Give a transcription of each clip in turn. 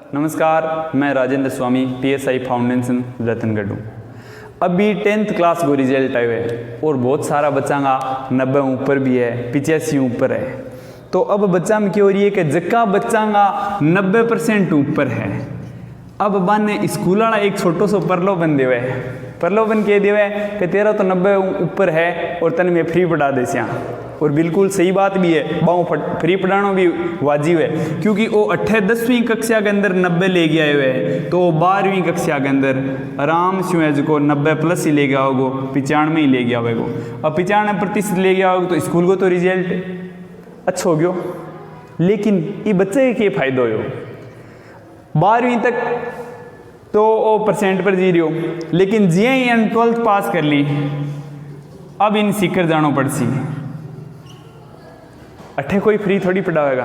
नमस्कार, मैं राजेंद्र स्वामी, PSI foundation Ratangarh हूँ। अभी 10th क्लास को रिजल्ट आए हुए और बहुत सारा बच्चा का 90 ऊपर भी है, 85 ऊपर है। तो अब बच्चा में क्या हो रही है कि जक्का बच्चा का 90% ऊपर है। अब बन स्कूल वाला एक छोटो सो प्रलोभन देवे है, प्रलोभन कह देवे कि तेरा तो 90 ऊपर है और तन में फ्री पढ़ा दे सिया। और बिल्कुल सही बात भी है, बाऊ फ्री पढ़ाना भी वाजिब है, क्योंकि वो 10वीं कक्षा के अंदर 90 ले गया हुए है, तो 12वीं कक्षा के अंदर आराम से है जो 90+ ही ले गया होगो, 95 ही ले गया होगो। अब 95% ले गया होगा तो स्कूल को तो रिजल्ट अच्छा हो गयो, लेकिन ये बच्चे के फायदो हो 12वीं तक तो वो परसेंट पर जी रही हो, लेकिन जिये ही 12th पास कर ली, अब इन सीकर जानो पड़ सी। अठे कोई फ्री थोड़ी पढ़ाएगा।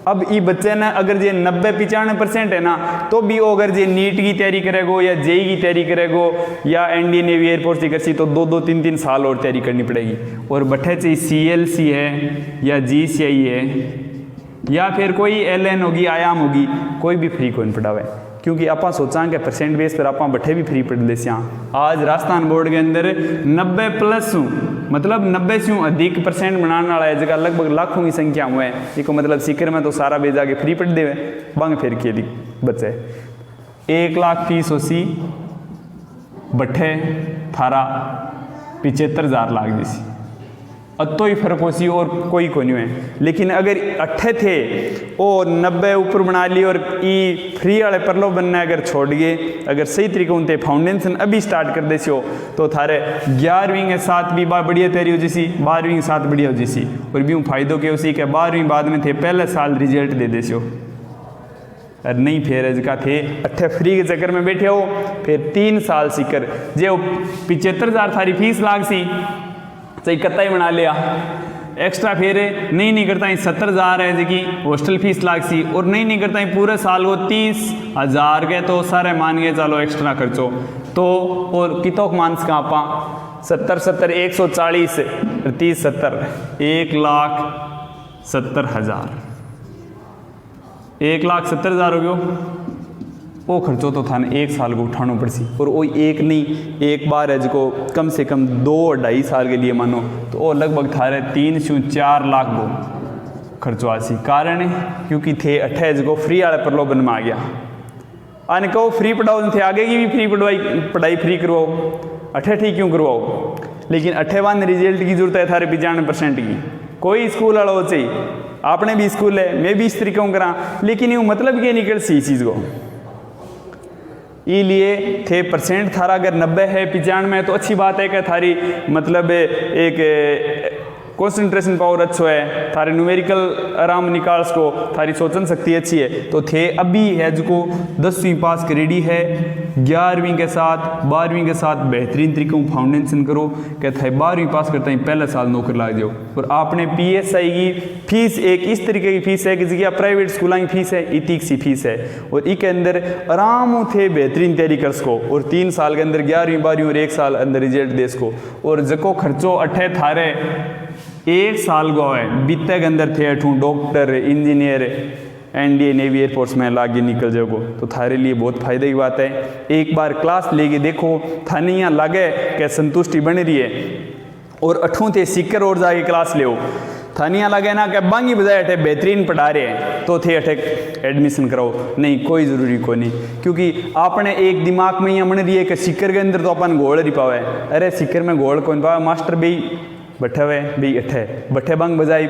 अब ये बच्चे ने अगर ये 90-95% है ना, तो भी वो अगर ये नीट की तैयारी करेगो या जेई की तैयारी करेगो या इंडियन नेवी एयरफोर्स की करसी, तो 2-2, 3-3 साल और तैयारी करनी पड़ेगी। और बट्ठे चाहिए CLC है या GCI है या फिर कोई LN होगी, आयाम होगी, कोई भी फ्री कोई पढ़ावे, क्योंकि आप सोचा कि परसेंट बेस पर आप बट्ठे भी फ्री पढ़ ले। आज राजस्थान बोर्ड के अंदर 90+ मतलब 90 से अधिक परसेंट बनाने वाला है, जगह लगभग लाखों की संख्या हुए हैं। इसको मतलब सीकर में तो सारा भेजा के फ्री पढ़ देवे बंग फिर के बच्चे 1 लाख फीस होसी, बट्ठे थारा 75,000 लाख जैसी अतो ही फर्क हो सी और कोई को नहीं है। लेकिन अगर अट्ठे थे वो 90 ऊपर बना ली और ई फ्री वाले प्रलोभन ने अगर छोड़ गए, अगर सही तरीके उनते फाउंडेशन अभी स्टार्ट कर देसी हो, तो थारे 11वीं के साथ भी बढ़िया तैयारी हो जैसी, 12वीं के साथ बढ़िया हो जैसी। और भी फायदो के उसी के 12वीं बाद में थे पहले साल रिजल्ट दे देसी हो, और नहीं फिर जगह थे अट्ठे फ्री के चक्कर में बैठे हो, फिर 3 साल सीकर जो 75,000 थारी फीस लाग सी, सही कत्ता ही बना लिया एक्स्ट्रा, फिर नहीं करता ही 70,000 है जी हॉस्टल फीस लाग सी, और नहीं करता ही पूरे साल को 30,000 के, तो सारे मान के चलो एक्स्ट्रा खर्चो तो। और कितोक मानस का आपा 70 140 30 70 1,70,000 1,70,000 हो गयो। वो खर्चो तो थाने 1 साल को उठाना पड़सी, और वो एक नहीं, एक बार है जो कम से कम 2-2.5 साल के लिए मानो, तो वो लगभग थारे 3 से 4 लाख को खर्चो आसी। कारण है क्योंकि थे अट्ठे जो फ्री वाले प्रलोभन में आ गया। आने कहो फ्री पढ़ाओ, थे आगे की भी फ्री पढ़ाई फ्री करवाओ, अट्ठे ठीक क्यों करवाओ। लेकिन अट्ठे बाद रिजल्ट की जरूरत है थारे 95% की। कोई स्कूल वाला हो चाहिए, आपने भी स्कूल है, मैं भी इस तरीके करा, लेकिन यूँ मतलब क्या निकल सी चीज़ को लिए थे परसेंट थारा अगर 90 है 95 है, तो अच्छी बात है कि थारी मतलब एक कंसंट्रेशन पावर अच्छो है, थारे न्यूमेरिकल आराम निकाल को, थारी सोचन शक्ति अच्छी है। तो थे अभी है जो 10वीं पास करेडी है, 11वीं के साथ 12वीं के साथ बेहतरीन तरीकों फाउंडेशन करो कि थे 12वीं पास करते ही पहले साल नौकर ला जाओ। और आपने PSI की फीस एक इस तरीके की फीस है कि जगह प्राइवेट स्कूलों की फीस है, इतिक सी फीस है, और इसके अंदर आराम थे बेहतरीन तैयारी कर सको, और 3 साल के अंदर 11वीं 12वीं और 1 साल अंदर रिजल्ट दे सको। और जको खर्चो अट्ठे थारे 1 साल को है बीते के अंदर थे अठू doctor engineer Indian navy air force में लागे निकल जाओगे, तो थारे लिए बहुत फायदे की बात है। एक बार क्लास लेके देखो, थाने यहाँ लागे क्या संतुष्टि बन रही है, और अठू थे सीकर और जाके क्लास ले थानिया लगे ना कि बांगी बजाय अठे बेहतरीन पढ़ा रहे हैं, तो थे अठे एडमिशन कराओ। नहीं, कोई ज़रूरी को नहीं, क्योंकि आपने एक दिमाग में यहाँ बन रही है कि सीकर के अंदर तो अपन गोल नहीं पावे। अरे सीकर में गोल कौन पावे, मास्टर भी बट्ठे हुए भी अठे बट्ठे बंग बजाई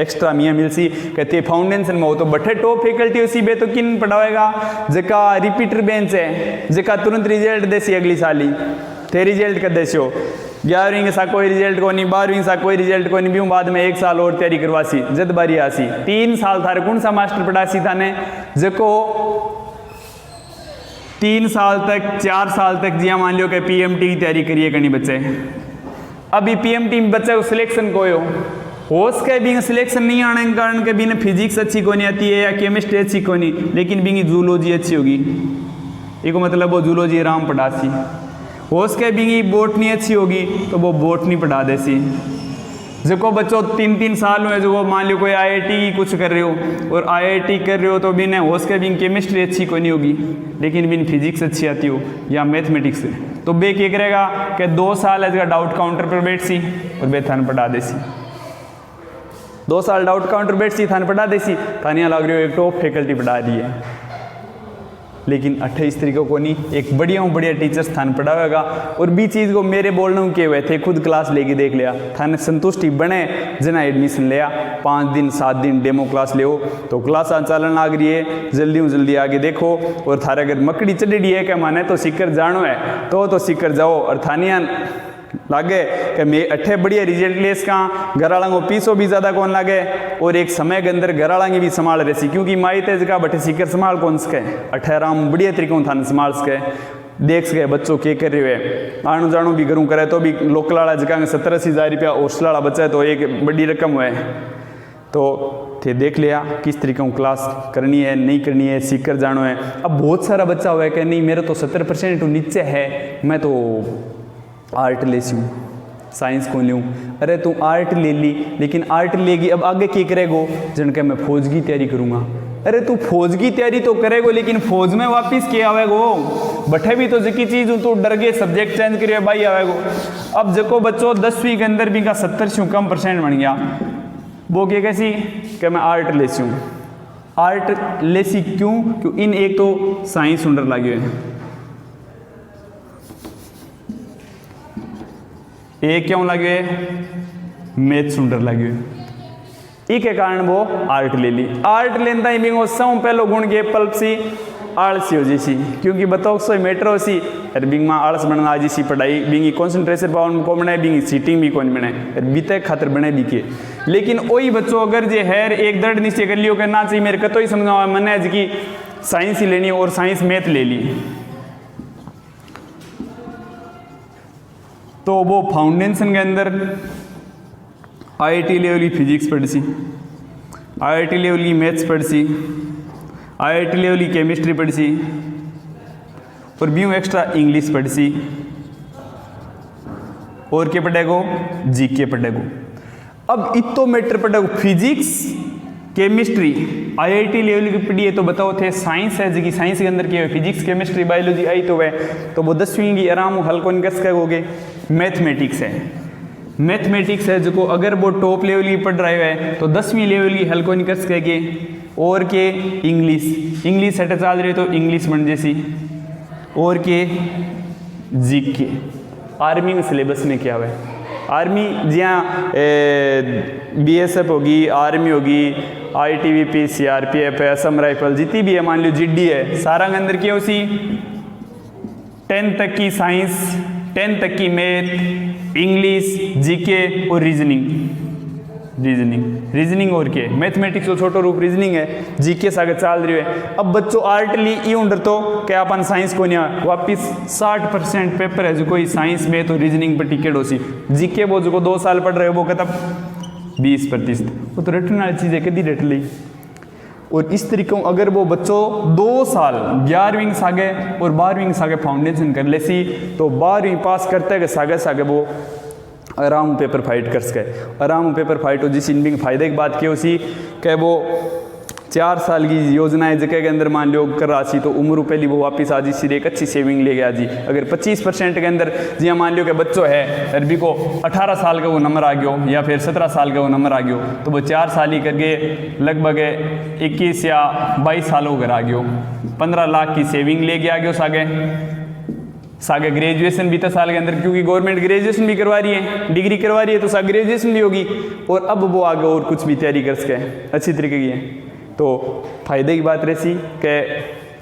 एक्स्ट्रा मियाँ मिलसी कहती है फाउंडेशन में हो, तो बट्ठे टॉप फैकल्टी उसी बे तो किन पढ़ाएगा, जका रिपीटर बेंच है, जका तुरंत रिजल्ट देसी अगली साल ही थे रिजल्ट कर देसो। 11वीं के साथ कोई रिजल्ट को नहीं, 12वीं के साथ कोई रिजल्ट को नहीं, भी बाद में 1 साल और तैयारी करवासी, जद बारी आसी 3 साल थारे कौन सा मास्टर पढ़ासी थाने जको 3 साल तक 4 साल तक जिया मान लो कि PMT की तैयारी करिए करनी बच्चे। अभी PMT में बच्चे को सिलेक्शन को हो सके भी सिलेक्शन नहीं आने के कारण के भी फिजिक्स अच्छी को नहीं आती है या केमिस्ट्री अच्छी को नहीं, लेकिन भी जूलॉजी अच्छी होगी, एक मतलब वो जूलॉजी आराम पढ़ासी। हो सके भी बोटनी अच्छी होगी तो वो बोटनी पढ़ा देसी, जो बच्चों 3-3 साल हुए जो मान लो कोई IIT कुछ कर रहे हो और IIT कर रहे हो तो बिन होश के बिन केमिस्ट्री अच्छी कोई नहीं होगी लेकिन बिन फिजिक्स अच्छी आती हो या मैथमेटिक्स तो बे क्या करेगा कि 2 साल है डाउट काउंटर पर बैठ सी और बे थान पढ़ा देसी 2 साल डाउट काउंटर बैठ सी थान पढ़ा देसी थानिया लग रही हो एक टॉप फैकल्टी पढ़ा रही है लेकिन 28 तरीकों को नहीं एक बढ़िया टीचर स्थान पढ़ाएगा और भी चीज़ को मेरे बोलने के हुए थे खुद क्लास लेके देख लिया थाने संतुष्टि बने जना एडमिशन लिया 5 दिन 7 दिन डेमो क्लास ले तो क्लास चलन लग रही है जल्दी आगे देखो और थारे अगर मकड़ी चढ़ी है क्या माने तो सीकर जानो है तो सीकर जाओ और थानिया लागे कि मैं अठे बढ़िया रिजल्ट ले इसका घर वालों को पीसो भी ज़्यादा कौन लागे और एक समय के अंदर घर वाला भी संभाल रहे सी क्योंकि माई तेज का बटे सीकर संभाल कौन सके 18 बढ़िया तरीकों थाने संभाल सके देख सके बच्चों के कर रहे हुए आणु जाणु भी घरों करे तो भी लोकल वाला जगह 70-80 हज़ार रुपया हॉस्टल वाला बच्चा है तो एक बड़ी रकम हुए तो थे देख लिया किस तरीके की क्लास करनी है नहीं करनी है सीकर जानो है। अब बहुत सारा बच्चा हुआ है कि नहीं मेरे तो 70% नीचे है मैं तो आर्ट ले सी साइंस को लूँ अरे तू आर्ट ले ली लेकिन आर्ट लेगी अब आगे क्या करेगो जन के मैं फौज की तैयारी करूँगा अरे तू फौज की तैयारी तो करेगो लेकिन फौज में वापस क्या आवेगो बठे भी तो जिकी चीज़ हूँ तो डर गए सब्जेक्ट चेंज करिए भाई आवेगो। अब जको बच्चों 10वीं के अंदर भी का 70 से कम % बन गया वो क्या कैसी कि मैं आर्ट ले सी आर्ट ले सी क्यों इन एक तो साइंस सुंदर लगे हुए एक क्यों लगे मैथ सुंदर लगे के कारण वो आर्ट ले ली आर्ट लेता ही बिंगो सौ पहलो गुण के पल्प सी आलसी हो जैसी क्योंकि बताओ सो मेट्रो सी अरे बिंग में आलस बनना आ जैसी पढ़ाई बिंगी कॉन्सेंट्रेशन पावर को बनाए बिंगी सीटिंग भी कौन बनाए बीते खातर बने भी के लेकिन वही बच्चों अगर जे हैर एक दर्द निश्चय कर लियो ना चाहिए मेरे कतो ही समझाओ मैंने आज की साइंस ही लेनी और साइंस मैथ ले ली तो वो फाउंडेशन के अंदर IIT लेवल की फिजिक्स पढ़ सी IIT लेवल की मैथ्स पढ़ सी IIT लेवल की केमिस्ट्री पढ़ सी और बीयू एक्स्ट्रा इंग्लिश पढ़ सी और क्या पढ़ेगो GK पढ़ेगो। अब इतो मैटर पढ़ेगो फिजिक्स केमिस्ट्री IIT लेवल की पढ़ी है तो बताओ थे साइंस है जी साइंस के अंदर क्या है फिजिक्स केमिस्ट्री बायोलॉजी आई तो वह तो वो 10वीं की आराम हल कौन कर सकोगे मैथमेटिक्स है जो अगर वो टॉप लेवल की पढ़ रहे है तो 10वीं लेवल की हल कौन कर सकेंगे और के इंग्लिश हटे चल रही तो इंग्लिश बन जैसी और के GK आर्मी में सिलेबस में क्या है आर्मी जहाँ BSF होगी आर्मी होगी ITBP CRPF है असम राइफल जितनी भी है मान लो GD है सारा के अंदर क्या उसी 10 तक की साइंस 10 तक की मैथ इंग्लिश GK और रीजनिंग और के मैथमेटिक्स तो छोटो रूप रीजनिंग है GK सागे चाल रही है। अब बच्चों आर्ट ली ये उंडर तो क्या अपन साइंस को नहीं वापिस 60% पेपर है जो कोई साइंस में तो रीजनिंग पर टिकट हो सी GK वो जो 2 साल पढ़ रहे हो वो खत्म 20% वो तो रटने वाली चीज़ है कदी रट ली। और इस तरीके अगर वो बच्चों 2 साल 11वीं सागे और 12वीं सागे फाउंडेशन कर ले सी तो 12वीं पास करते के सागे वो आराम पेपर फाइट कर सके आराम पेपर फाइट हो जिस इन फायदे की बात की उसी कि वो 4 साल की योजनाएं जगह के अंदर मान लो कर रहा सी तो उम्र पहली वो वापस आ जी सिरे एक अच्छी सेविंग ले गया जी। अगर 25% के अंदर जी मान लो कि बच्चों है अरबी को 18 साल का वो नंबर आ गया या फिर 17 साल का वो नंबर आ गया तो वो 4 साल ही करके लगभग 21 या 22 सालों घर आ गया 15 लाख की सेविंग ले गया गया सागे ग्रेजुएशन भी 10 साल के अंदर क्योंकि गवर्नमेंट ग्रेजुएशन भी करवा रही है डिग्री करवा रही है तो सागे ग्रेजुएशन भी होगी और अब वो आगे और कुछ भी तैयारी कर सके अच्छी तरीके की है। तो फायदे की बात रहती कि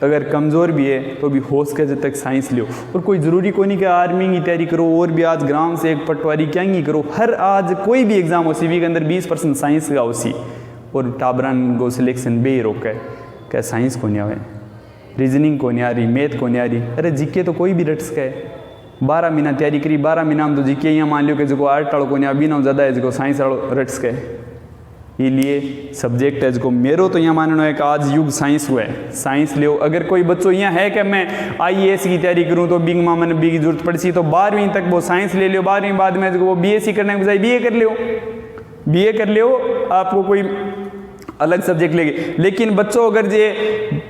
अगर कमज़ोर भी है तो भी होश के जब तक साइंस लो और कोई ज़रूरी कोई नहीं कि आर्मी की तैयारी करो और भी आज ग्राम से एक पटवारी क्या ही करो हर आज कोई भी एग्ज़ाम हो CV के अंदर 20% साइंस का उसी और टाबरान गो सिलेक्शन बे रोके क्या साइंस को नहीं आवे रीजनिंग को नहीं आ रही मैथ को नहीं आ रही अरे GK तो कोई भी रट सके 12 महीना तैयारी करी 12 महीना में तो GK यहाँ मान लो कि जो आर्ट वालों को नहीं अभी ना ज़्यादा है जो साइंस वालों रट सके इसलिए सब्जेक्ट है जो मेरो तो यहाँ मानना है कि आज युग साइंस हुआ है साइंस ले अगर कोई बच्चों यहाँ है कि मैं IAS की तैयारी करूँ तो बिंग माँ मैंने बी की जरूरत पड़ी तो 12वीं तक वो साइंस ले लियो 12वीं बाद में जो वो BSc करने के बजाय BA कर लियो बीए कर लियो, आपको कोई अलग सब्जेक्ट लेंगे। लेकिन बच्चों अगर जे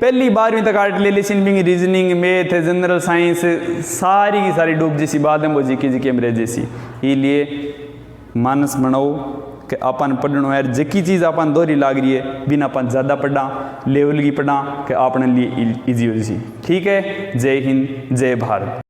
पहली 12वीं तक आर्ट ले listening reasoning math general science सारी की सारी डूब जैसी बात है वो जी में रह जैसी, इसलिए मानस बनाओ कि अपन पढ़नो यार जकी चीज़ अपन दोहरी लाग रही है बिना अपन ज़्यादा पढ़ा लेवल की पढ़ा कि अपने लिए ईजी हो जैसी। ठीक है, जय हिंद जय भारत।